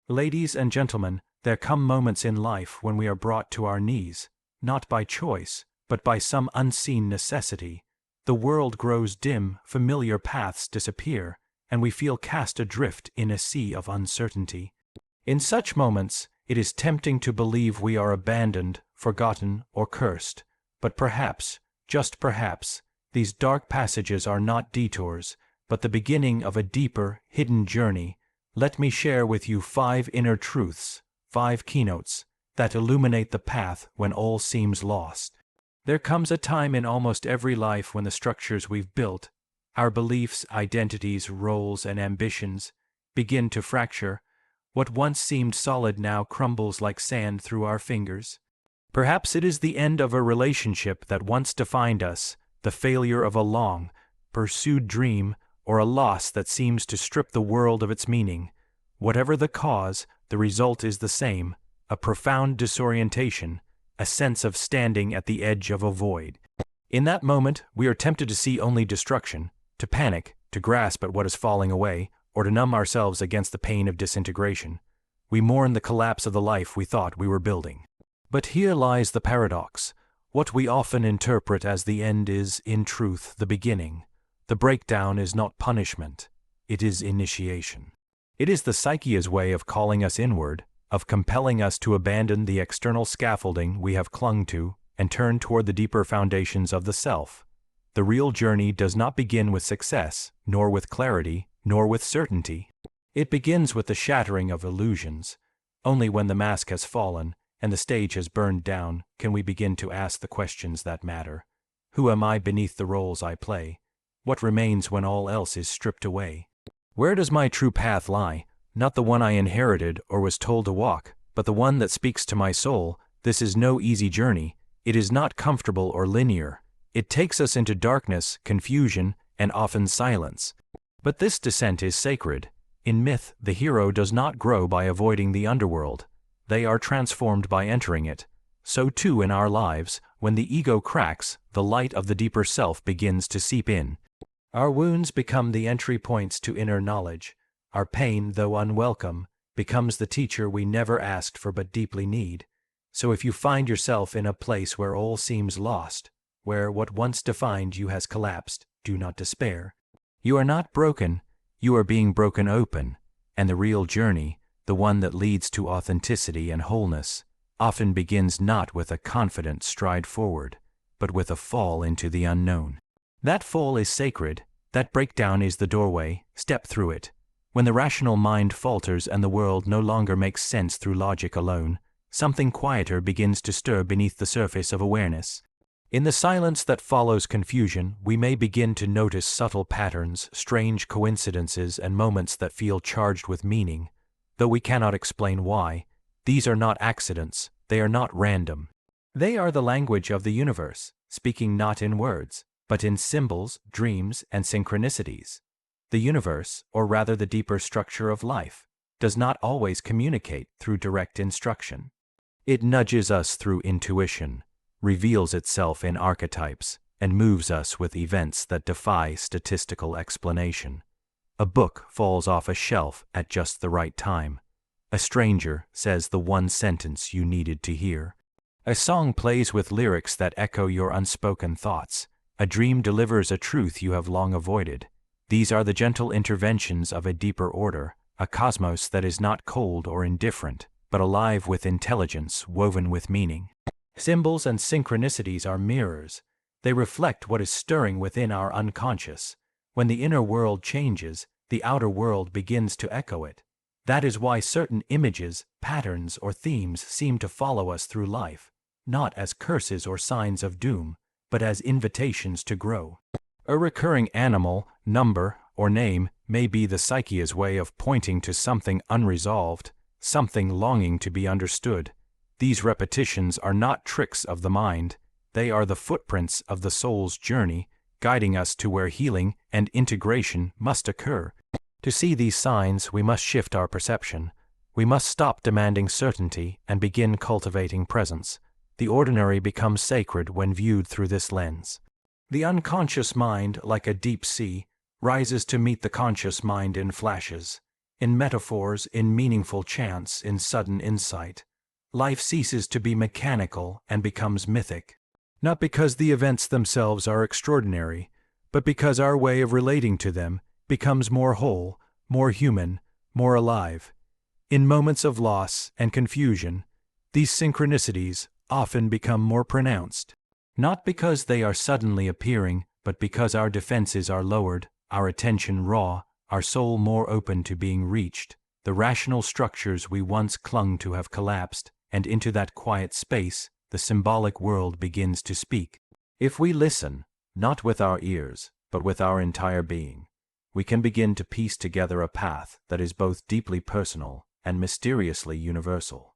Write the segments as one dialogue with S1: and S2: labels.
S1: Ladies and gentlemen, there come moments in life when we are brought to our knees, not by choice, but by some unseen necessity. The world grows dim, familiar paths disappear, and we feel cast adrift in a sea of uncertainty. In such moments, it is tempting to believe we are abandoned, forgotten, or cursed. But perhaps, just perhaps, these dark passages are not detours, but the beginning of a deeper, hidden journey. Let me share with you 5 inner truths, 5 keynotes, that illuminate the path when all seems lost. There comes a time in almost every life when the structures we've built, our beliefs, identities, roles, and ambitions, begin to fracture. What once seemed solid now crumbles like sand through our fingers. Perhaps it is the end of a relationship that once defined us, the failure of a long, pursued dream, or a loss that seems to strip the world of its meaning. Whatever the cause, the result is the same, a profound disorientation, a sense of standing at the edge of a void. In that moment, we are tempted to see only destruction, to panic, to grasp at what is falling away, or to numb ourselves against the pain of disintegration. We mourn the collapse of the life we thought we were building. But here lies the paradox. What we often interpret as the end is, in truth, the beginning. The breakdown is not punishment, it is initiation. It is the psyche's way of calling us inward, of compelling us to abandon the external scaffolding we have clung to and turn toward the deeper foundations of the self. The real journey does not begin with success, nor with clarity, nor with certainty. It begins with the shattering of illusions. Only when the mask has fallen and the stage has burned down can we begin to ask the questions that matter. Who am I beneath the roles I play? What remains when all else is stripped away? Where does my true path lie? Not the one I inherited or was told to walk, but the one that speaks to my soul. This is no easy journey. It is not comfortable or linear. It takes us into darkness, confusion, and often silence. But this descent is sacred. In myth, the hero does not grow by avoiding the underworld. They are transformed by entering it. So too in our lives, when the ego cracks, the light of the deeper self begins to seep in. Our wounds become the entry points to inner knowledge. Our pain, though unwelcome, becomes the teacher we never asked for but deeply need. So if you find yourself in a place where all seems lost, where what once defined you has collapsed, do not despair. You are not broken, you are being broken open, and the real journey, the one that leads to authenticity and wholeness, often begins not with a confident stride forward, but with a fall into the unknown. That fall is sacred, that breakdown is the doorway, step through it. When the rational mind falters and the world no longer makes sense through logic alone, something quieter begins to stir beneath the surface of awareness. In the silence that follows confusion, we may begin to notice subtle patterns, strange coincidences, and moments that feel charged with meaning. Though we cannot explain why, these are not accidents, they are not random. They are the language of the universe, speaking not in words, but in symbols, dreams, and synchronicities. The universe, or rather the deeper structure of life, does not always communicate through direct instruction. It nudges us through intuition, reveals itself in archetypes, and moves us with events that defy statistical explanation. A book falls off a shelf at just the right time. A stranger says the one sentence you needed to hear. A song plays with lyrics that echo your unspoken thoughts. A dream delivers a truth you have long avoided. These are the gentle interventions of a deeper order, a cosmos that is not cold or indifferent, but alive with intelligence woven with meaning. Symbols and synchronicities are mirrors. They reflect what is stirring within our unconscious. When the inner world changes, the outer world begins to echo it. That is why certain images, patterns, or themes seem to follow us through life, not as curses or signs of doom, but as invitations to grow. A recurring animal, number, or name may be the psyche's way of pointing to something unresolved, something longing to be understood. These repetitions are not tricks of the mind, they are the footprints of the soul's journey, guiding us to where healing and integration must occur. To see these signs, we must shift our perception. We must stop demanding certainty and begin cultivating presence. The ordinary becomes sacred when viewed through this lens. The unconscious mind, like a deep sea, rises to meet the conscious mind in flashes. in metaphors, in meaningful chants, in sudden insight. Life ceases to be mechanical and becomes mythic. Not because the events themselves are extraordinary, but because our way of relating to them becomes more whole, more human, more alive. In moments of loss and confusion, these synchronicities often become more pronounced. Not because they are suddenly appearing, but because our defenses are lowered, our attention raw, our soul more open to being reached. The rational structures we once clung to have collapsed, and into that quiet space, the symbolic world begins to speak. If we listen, not with our ears, but with our entire being, we can begin to piece together a path that is both deeply personal and mysteriously universal.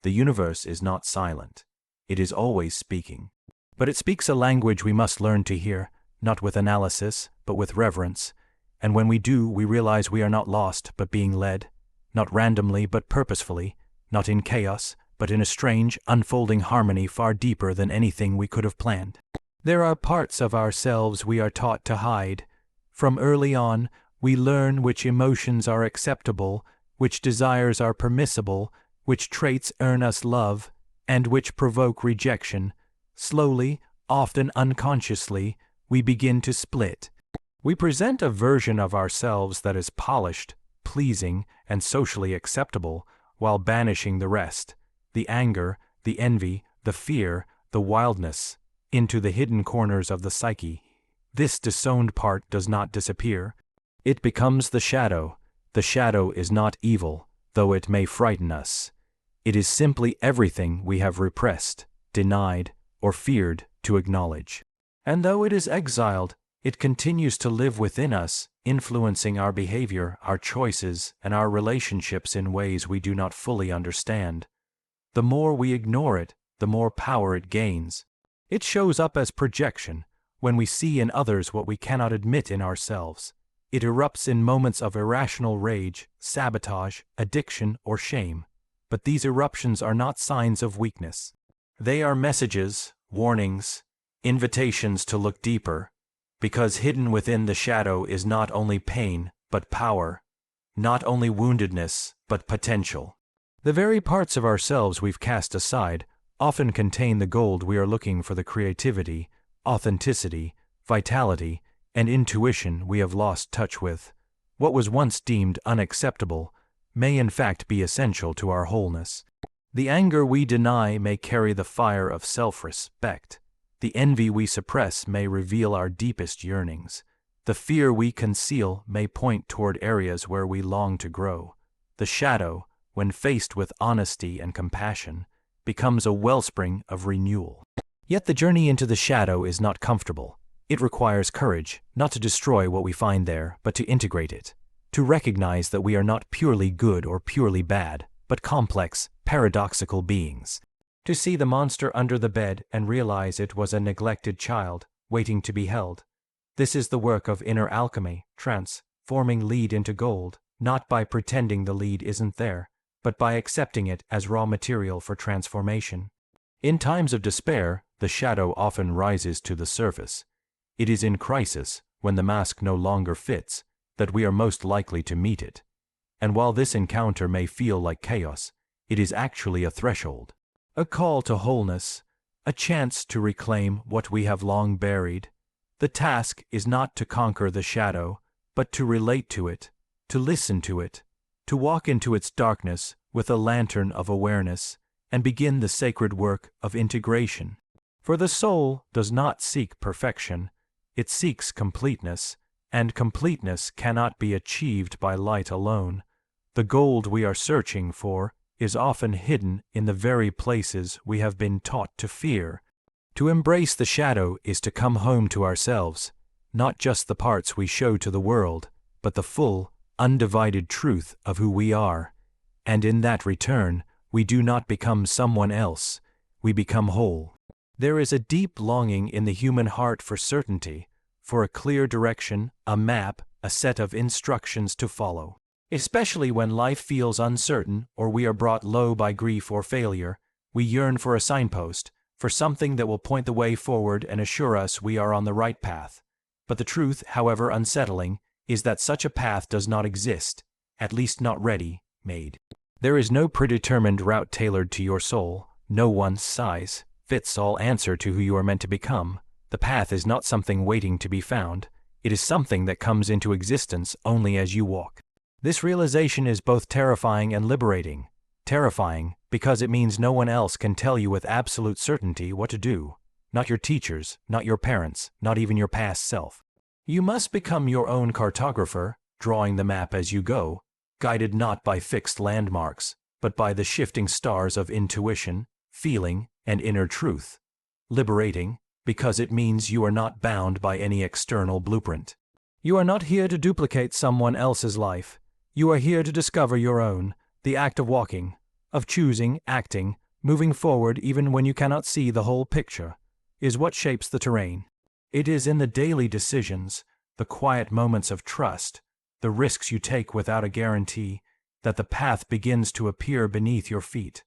S1: The universe is not silent. It is always speaking. But it speaks a language we must learn to hear, not with analysis, but with reverence. And when we do, we realize we are not lost, but being led, not randomly, but purposefully, not in chaos, but in a strange, unfolding harmony far deeper than anything we could have planned. There are parts of ourselves we are taught to hide. From early on, we learn which emotions are acceptable, which desires are permissible, which traits earn us love, and which provoke rejection. Slowly, often unconsciously, we begin to split. We present a version of ourselves that is polished, pleasing, and socially acceptable, while banishing the rest, the anger, the envy, the fear, the wildness, into the hidden corners of the psyche. This disowned part does not disappear. It becomes the shadow. The shadow is not evil, though it may frighten us. It is simply everything we have repressed, denied, or feared to acknowledge. And though it is exiled, it continues to live within us, influencing our behavior, our choices, and our relationships in ways we do not fully understand. The more we ignore it, the more power it gains. It shows up as projection, when we see in others what we cannot admit in ourselves. It erupts in moments of irrational rage, sabotage, addiction, or shame. But these eruptions are not signs of weakness. They are messages, warnings, invitations to look deeper, because hidden within the shadow is not only pain, but power, not only woundedness, but potential. The very parts of ourselves we've cast aside often contain the gold we are looking for, the creativity, authenticity, vitality, and intuition we have lost touch with. What was once deemed unacceptable may in fact be essential to our wholeness. The anger we deny may carry the fire of self-respect. The envy we suppress may reveal our deepest yearnings. The fear we conceal may point toward areas where we long to grow. The shadow, when faced with honesty and compassion, becomes a wellspring of renewal. Yet the journey into the shadow is not comfortable. It requires courage, not to destroy what we find there, but to integrate it. To recognize that we are not purely good or purely bad, but complex, paradoxical beings. To see the monster under the bed and realize it was a neglected child, waiting to be held. This is the work of inner alchemy, transforming lead into gold, not by pretending the lead isn't there, but by accepting it as raw material for transformation. In times of despair, the shadow often rises to the surface. It is in crisis, when the mask no longer fits, that we are most likely to meet it. And while this encounter may feel like chaos, it is actually a threshold. A call to wholeness, a chance to reclaim what we have long buried. The task is not to conquer the shadow, but to relate to it, to listen to it, to walk into its darkness with a lantern of awareness, and begin the sacred work of integration. For the soul does not seek perfection, it seeks completeness, and completeness cannot be achieved by light alone. The gold we are searching for is often hidden in the very places we have been taught to fear. To embrace the shadow is to come home to ourselves, not just the parts we show to the world, but the full, undivided truth of who we are. And in that return, we do not become someone else, we become whole. There is a deep longing in the human heart for certainty, for a clear direction, a map, a set of instructions to follow. Especially when life feels uncertain or we are brought low by grief or failure, we yearn for a signpost, for something that will point the way forward and assure us we are on the right path. But the truth, however unsettling, is that such a path does not exist, at least not ready, made. There is no predetermined route tailored to your soul, no one-size-fits-all answer to who you are meant to become. The path is not something waiting to be found. It is something that comes into existence only as you walk. This realization is both terrifying and liberating. Terrifying, because it means no one else can tell you with absolute certainty what to do. Not your teachers, not your parents, not even your past self. You must become your own cartographer, drawing the map as you go, guided not by fixed landmarks, but by the shifting stars of intuition, feeling, and inner truth. Liberating, because it means you are not bound by any external blueprint. You are not here to duplicate someone else's life. You are here to discover your own. The act of walking, of choosing, acting, moving forward even when you cannot see the whole picture, is what shapes the terrain. It is in the daily decisions, the quiet moments of trust, the risks you take without a guarantee, that the path begins to appear beneath your feet.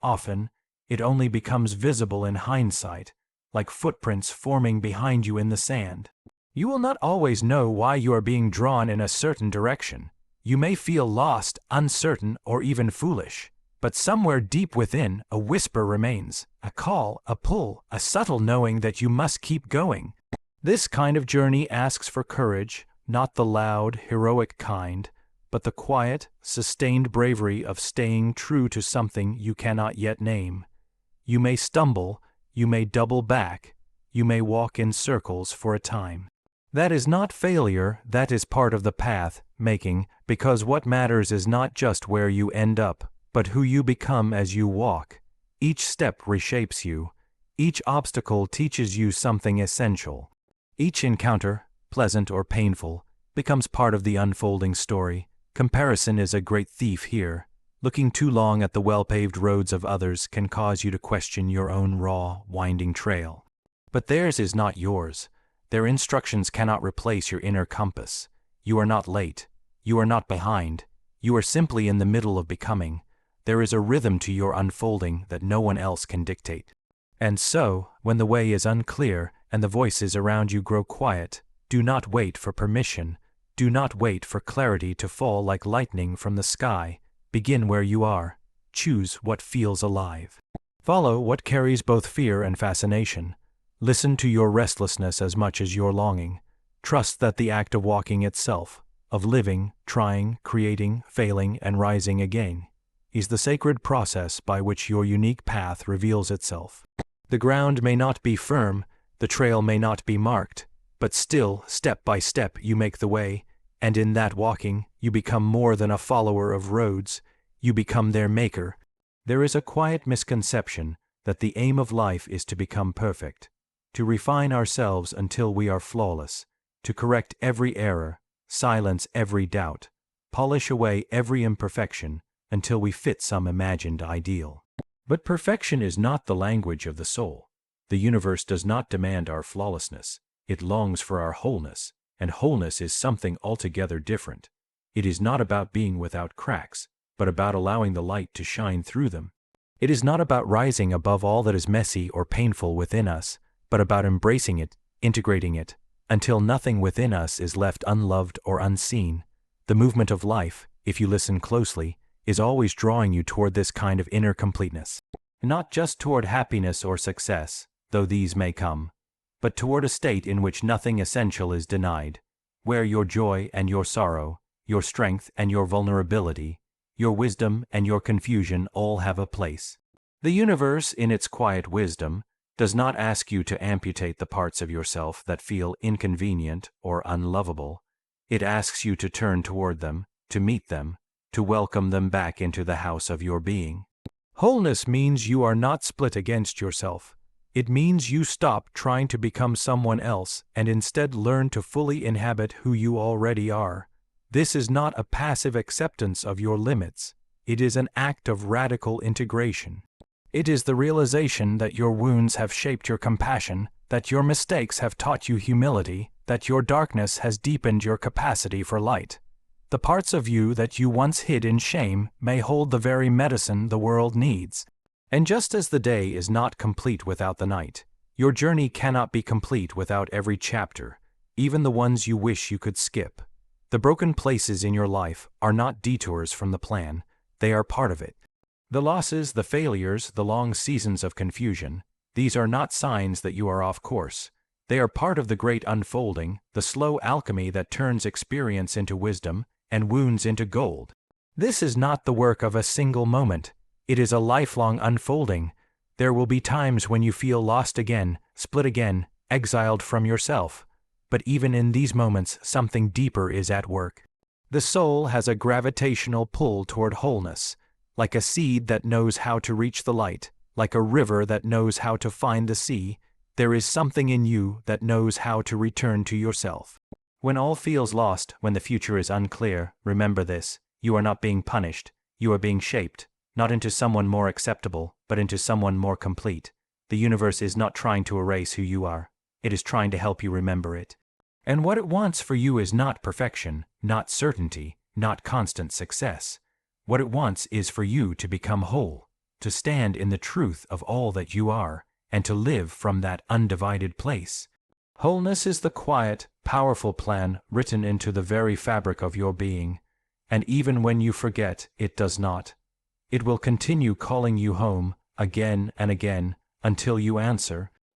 S1: Often, it only becomes visible in hindsight, like footprints forming behind you in the sand. You will not always know why you are being drawn in a certain direction. You may feel lost, uncertain, or even foolish. But somewhere deep within, a whisper remains, a call, a pull, a subtle knowing that you must keep going. This kind of journey asks for courage, not the loud, heroic kind, but the quiet, sustained bravery of staying true to something you cannot yet name. You may stumble, you may double back, you may walk in circles for a time. That is not failure, that is part of the path making, because what matters is not just where you end up, but who you become as you walk. Each step reshapes you. Each obstacle teaches you something essential. Each encounter, pleasant or painful, becomes part of the unfolding story. Comparison is a great thief here. Looking too long at the well-paved roads of others can cause you to question your own raw, winding trail. But theirs is not yours. Their instructions cannot replace your inner compass. You are not late. You are not behind. You are simply in the middle of becoming. There is a rhythm to your unfolding that no one else can dictate. And so, when the way is unclear and the voices around you grow quiet, do not wait for permission. Do not wait for clarity to fall like lightning from the sky. Begin where you are. Choose what feels alive. Follow what carries both fear and fascination. Listen to your restlessness as much as your longing. Trust that the act of walking itself, of living, trying, creating, failing, and rising again, is the sacred process by which your unique path reveals itself. The ground may not be firm, the trail may not be marked, but still, step by step, you make the way, and in that walking, you become more than a follower of roads, you become their maker. There is a quiet misconception that the aim of life is to become perfect, to refine ourselves until we are flawless, to correct every error, silence every doubt, polish away every imperfection until we fit some imagined ideal. But perfection is not the language of the soul. The universe does not demand our flawlessness. It longs for our wholeness, and wholeness is something altogether different. It is not about being without cracks, but about allowing the light to shine through them. It is not about rising above all that is messy or painful within us, but about embracing it, integrating it, until nothing within us is left unloved or unseen. The movement of life, if you listen closely, is always drawing you toward this kind of inner completeness. Not just toward happiness or success, though these may come, but toward a state in which nothing essential is denied, where your joy and your sorrow, your strength and your vulnerability, your wisdom and your confusion all have a place. The universe, in its quiet wisdom, does not ask you to amputate the parts of yourself that feel inconvenient or unlovable. It asks you to turn toward them, to meet them, to welcome them back into the house of your being. Wholeness means you are not split against yourself. It means you stop trying to become someone else and instead learn to fully inhabit who you already are. This is not a passive acceptance of your limits. It is an act of radical integration. It is the realization that your wounds have shaped your compassion, that your mistakes have taught you humility, that your darkness has deepened your capacity for light. The parts of you that you once hid in shame may hold the very medicine the world needs. And just as the day is not complete without the night, your journey cannot be complete without every chapter, even the ones you wish you could skip. The The broken places in your life are not detours from the plan, they are part of it. The losses, the failures, the long seasons of confusion, these are not signs that you are off course. They are part of the great unfolding, the slow alchemy that turns experience into wisdom and wounds into gold. This is not the work of a single moment. It is a lifelong unfolding. There will be times when you feel lost again, split again, exiled from yourself. But even in these moments, something deeper is at work. The soul has a gravitational pull toward wholeness, like a seed that knows how to reach the light, like a river that knows how to find the sea. There is something in you that knows how to return to yourself. When all feels lost, when the future is unclear, remember this: you are not being punished, you are being shaped, not into someone more acceptable, but into someone more complete. The universe is not trying to erase who you are. It is trying to help you remember it. And what it wants for you is not perfection, not certainty, not constant success. What it wants is for you to become whole, to stand in the truth of all that you are, and to live from that undivided place. Wholeness is the quiet, powerful plan written into the very fabric of your being, and even when you forget, it does not. It will continue calling you home, again and again, until you answer,